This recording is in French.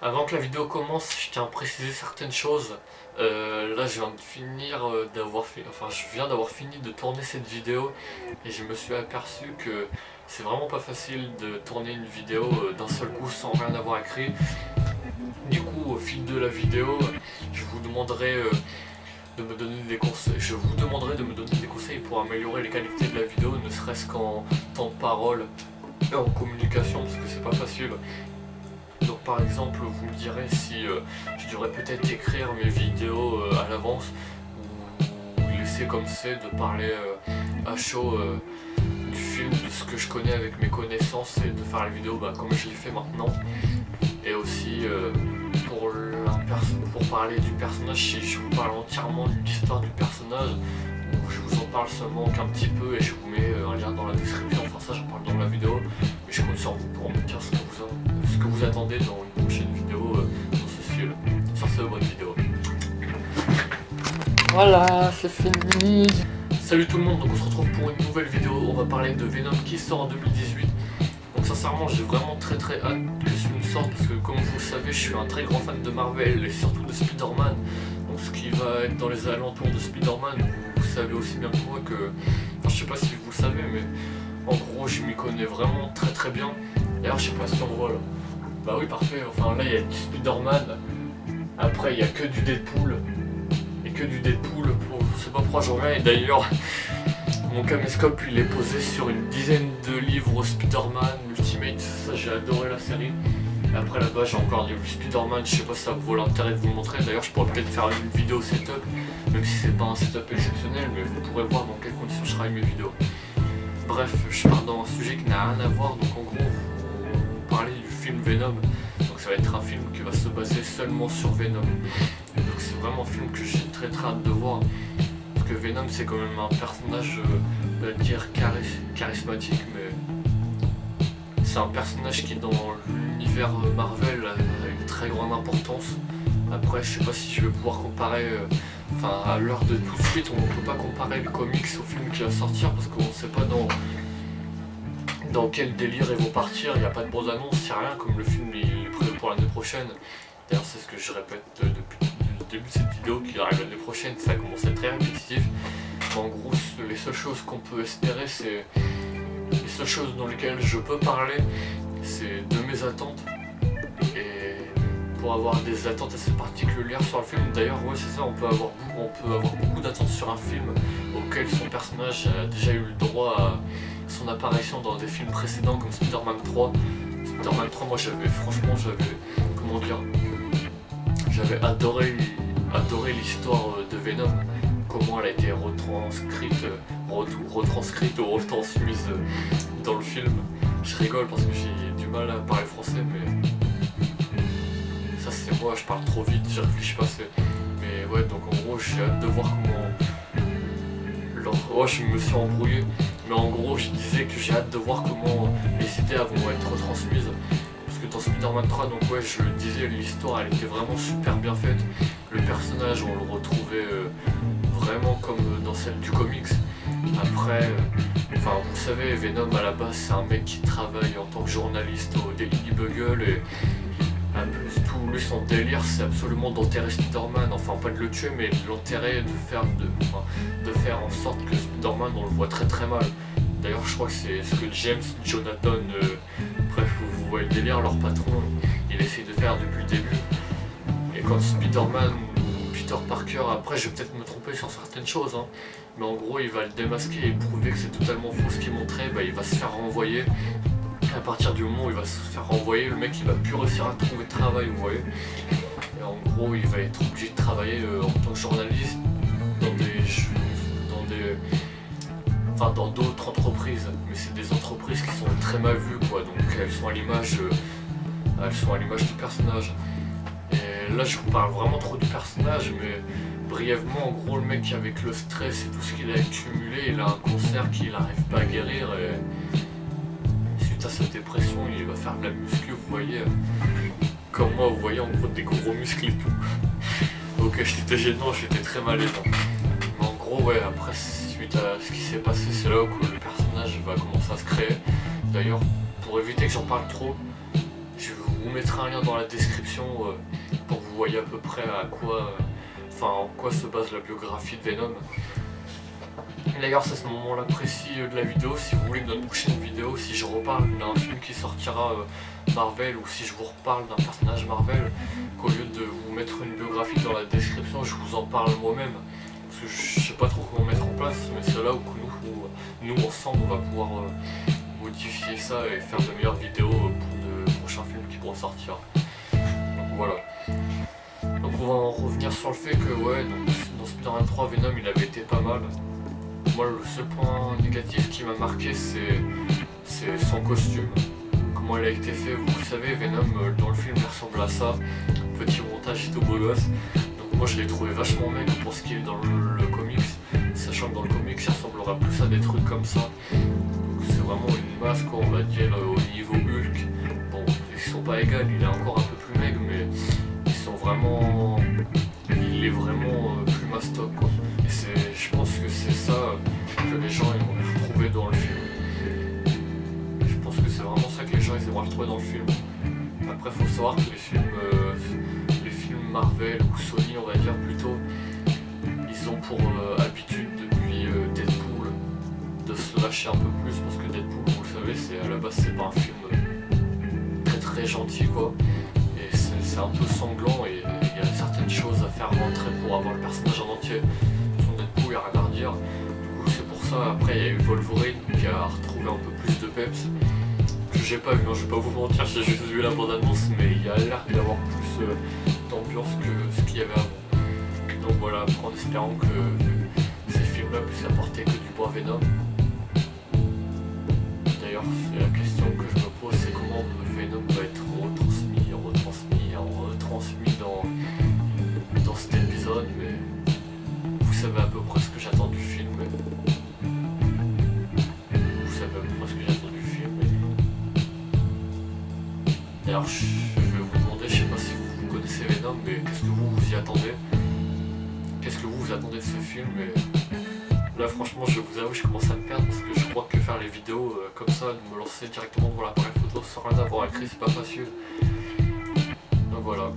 Avant que la vidéo commence, je tiens à préciser certaines choses. Là, je viens de finir je viens d'avoir fini de tourner cette vidéo et je me suis aperçu que c'est vraiment pas facile de tourner une vidéo d'un seul coup sans rien avoir écrit. Du coup, au fil de la vidéo, je vous demanderai de me donner des conseils. Je vous demanderai de me donner des conseils pour améliorer les qualités de la vidéo, ne serait-ce qu'en temps de parole et en communication, parce que c'est pas facile. Donc par exemple, vous me direz si je devrais peut-être écrire mes vidéos à l'avance ou laisser comme c'est, de parler à chaud du film, de ce que je connais avec mes connaissances et de faire la vidéo comme je l'ai fait maintenant. Et aussi pour parler du personnage, si je vous parle entièrement de l'histoire du personnage, ou je vous en parle seulement qu'un petit peu et je vous mets un lien dans la description, enfin ça j'en parle dans la vidéo, mais je compte sur vous pour me dire ce que vous attendez dans une prochaine vidéo dans ce style. Sur ce, bonne vidéo. Voilà, c'est fini. Salut tout le monde, donc on se retrouve pour une nouvelle vidéo. On va parler de Venom qui sort en 2018. Donc sincèrement, j'ai vraiment très hâte que ce film sorte parce que comme vous le savez, je suis un très grand fan de Marvel et surtout de Spider-Man. Donc ce qui va être dans les alentours de Spider-Man, vous savez aussi bien que moi que... Enfin, je sais pas si vous le savez, mais en gros, je m'y connais vraiment très bien. D'ailleurs, je sais pas si on voit là. Bah oui, parfait. Enfin, là, il y a du Spider-Man. Après, il y a que du Deadpool. Et que du Deadpool pour je sais pas pourquoi j'en reviens. Et d'ailleurs, mon caméscope, il est posé sur une dizaine de livres Spider-Man, Ultimate. Ça, j'ai adoré la série. Et après, là-bas, j'ai encore du Spider-Man. Je sais pas si ça vaut l'intérêt de vous le montrer. D'ailleurs, je pourrais peut-être faire une vidéo setup. Même si c'est pas un setup exceptionnel, mais vous pourrez voir dans quelles conditions je travaille mes vidéos. Bref, je pars dans un sujet qui n'a rien à voir. Donc en gros, vous parlez du film Venom. Donc ça va être un film qui va se baser seulement sur Venom. Donc c'est vraiment un film que j'ai très hâte de voir. Parce que Venom, c'est quand même un personnage, on va dire charismatique, mais c'est un personnage qui dans l'univers Marvel a une très grande importance. Après, je sais pas si je vais pouvoir comparer, à l'heure de tout de suite, on ne peut pas comparer le comics au film qui va sortir parce qu'on ne sait pas dans quel délire ils vont partir. Il n'y a pas de bande annonce, il n'y a rien, comme le film il est prévu pour l'année prochaine. D'ailleurs, c'est ce que je répète depuis le début de cette vidéo, qu'il arrive l'année prochaine, ça commence à être très répétitif. Mais en gros, les seules choses qu'on peut espérer, c'est les seules choses dans lesquelles je peux parler, c'est de mes attentes. Et pour avoir des attentes assez particulières sur le film, d'ailleurs, ouais, c'est ça, on peut avoir beaucoup d'attentes sur un film auquel son personnage a déjà eu le droit à son apparition dans des films précédents comme Spider-Man 3. Spider-Man 3, moi j'avais adoré l'histoire de Venom, comment elle a été retranscrite ou retransmise dans le film. Je rigole parce que j'ai du mal à parler français, mais ça c'est moi, je parle trop vite, j'y réfléchis pas assez. Mais ouais, donc en gros j'ai hâte de voir comment... Oh, je me suis embrouillé, mais en gros je disais que j'ai hâte de voir comment les idées vont être retransmises. Parce que dans Spider-Man 3, donc ouais, je le disais, l'histoire elle était vraiment super bien faite. Le personnage, on le retrouvait vraiment comme dans celle du comics. Après, vous savez, Venom à la base c'est un mec qui travaille en tant que journaliste au Daily Bugle et en plus tout lui son délire c'est absolument d'enterrer Spider-Man, enfin pas de le tuer mais de l'enterrer, de faire en sorte que Spider-Man on le voit très mal. D'ailleurs je crois que c'est ce que James, Jonathan, bref vous voyez le délire, leur patron, il essaie de faire depuis le début. Et quand Spider-Man ou Peter Parker, après je vais peut-être me tromper sur certaines choses, hein, mais en gros il va le démasquer et prouver que c'est totalement faux ce qu'il montrait, il va se faire renvoyer. À partir du moment où il va se faire renvoyer, le mec il va plus réussir à trouver de travail, vous voyez. Et en gros il va être obligé de travailler en tant que journaliste dans d'autres entreprises, mais c'est des entreprises qui sont très mal vues quoi, donc elles sont à l'image du personnage. Et là je vous parle vraiment trop du personnage, mais brièvement en gros le mec avec le stress et tout ce qu'il a accumulé, il a un cancer qu'il n'arrive pas à guérir et suite à sa dépression il va faire de la muscu, vous voyez, comme moi vous voyez en gros des gros muscles et tout. Ok, c'était gênant, j'étais très malaisant. Mais en gros ouais, après suite à ce qui s'est passé, c'est là où le personnage va commencer à se créer. D'ailleurs, pour éviter que j'en parle trop, je vais vous vous mettrai un lien dans la description pour que vous voyez à peu près en quoi se base la biographie de Venom. D'ailleurs c'est ce moment-là précis de la vidéo, si vous voulez dans une prochaine vidéo, si je reparle d'un film qui sortira Marvel, ou si je vous reparle d'un personnage Marvel, qu'au lieu de vous mettre une biographie dans la description, je vous en parle moi-même. Parce que je sais pas trop comment mettre en place, mais c'est là où nous ensemble on va pouvoir modifier ça et faire de meilleures vidéos pour de prochains films qui pourront sortir. Donc voilà. Donc on va en revenir sur le fait que dans Spider-Man 3 Venom il avait été pas mal. Moi le seul point négatif qui m'a marqué c'est son costume. Comment il a été fait, vous le savez, Venom dans le film il ressemble à ça, petit montage tout beau gosse. Donc moi je l'ai trouvé vachement maigre pour ce qui est dans le comics, sachant que dans le comics il ressemblera plus à des trucs comme ça. C'est vraiment une masse quoi, on va dire au niveau Hulk. Bon, ils sont pas égaux, il est encore un peu plus maigre, mais il est vraiment plus mastoc quoi. Et je pense que c'est ça que les gens ils vont retrouver dans le film. Je pense que c'est vraiment ça que les gens ils vont retrouver dans le film. Après faut savoir que les films Marvel ou Sony on va dire plutôt, ils ont pour habitude depuis Deadpool de se lâcher un peu plus, parce que Deadpool vous le savez c'est à la base c'est pas un film très gentil quoi. Et c'est un peu sanglant et il y a certaines choses à faire rentrer pour avoir le personnage en entier. Son Deadpool il n'y a rien à redire. Du coup c'est pour ça, après il y a eu Wolverine qui a retrouvé un peu plus de peps. Que j'ai pas vu, je vais pas vous mentir, j'ai juste vu la bande-annonce, mais il y a l'air d'y avoir plus d'ambiance que ce qu'il y avait avant. Donc voilà, après en espérant que ces films-là puissent apporter que du bois Venom. D'ailleurs, c'est la question que je me pose, c'est comment Venom va être retransmis dans cet épisode, mais vous savez à peu près ce que j'attends du film. D'ailleurs, je vais vous demander, je sais pas si vous connaissez Venom, mais qu'est-ce que vous y attendez? Qu'est-ce que vous attendez de ce film? Et là, franchement, je vous avoue, je commence à me perdre parce que je crois que faire les vidéos comme ça, de me lancer directement devant l'appareil photo sans rien avoir écrit, c'est pas facile. Donc voilà.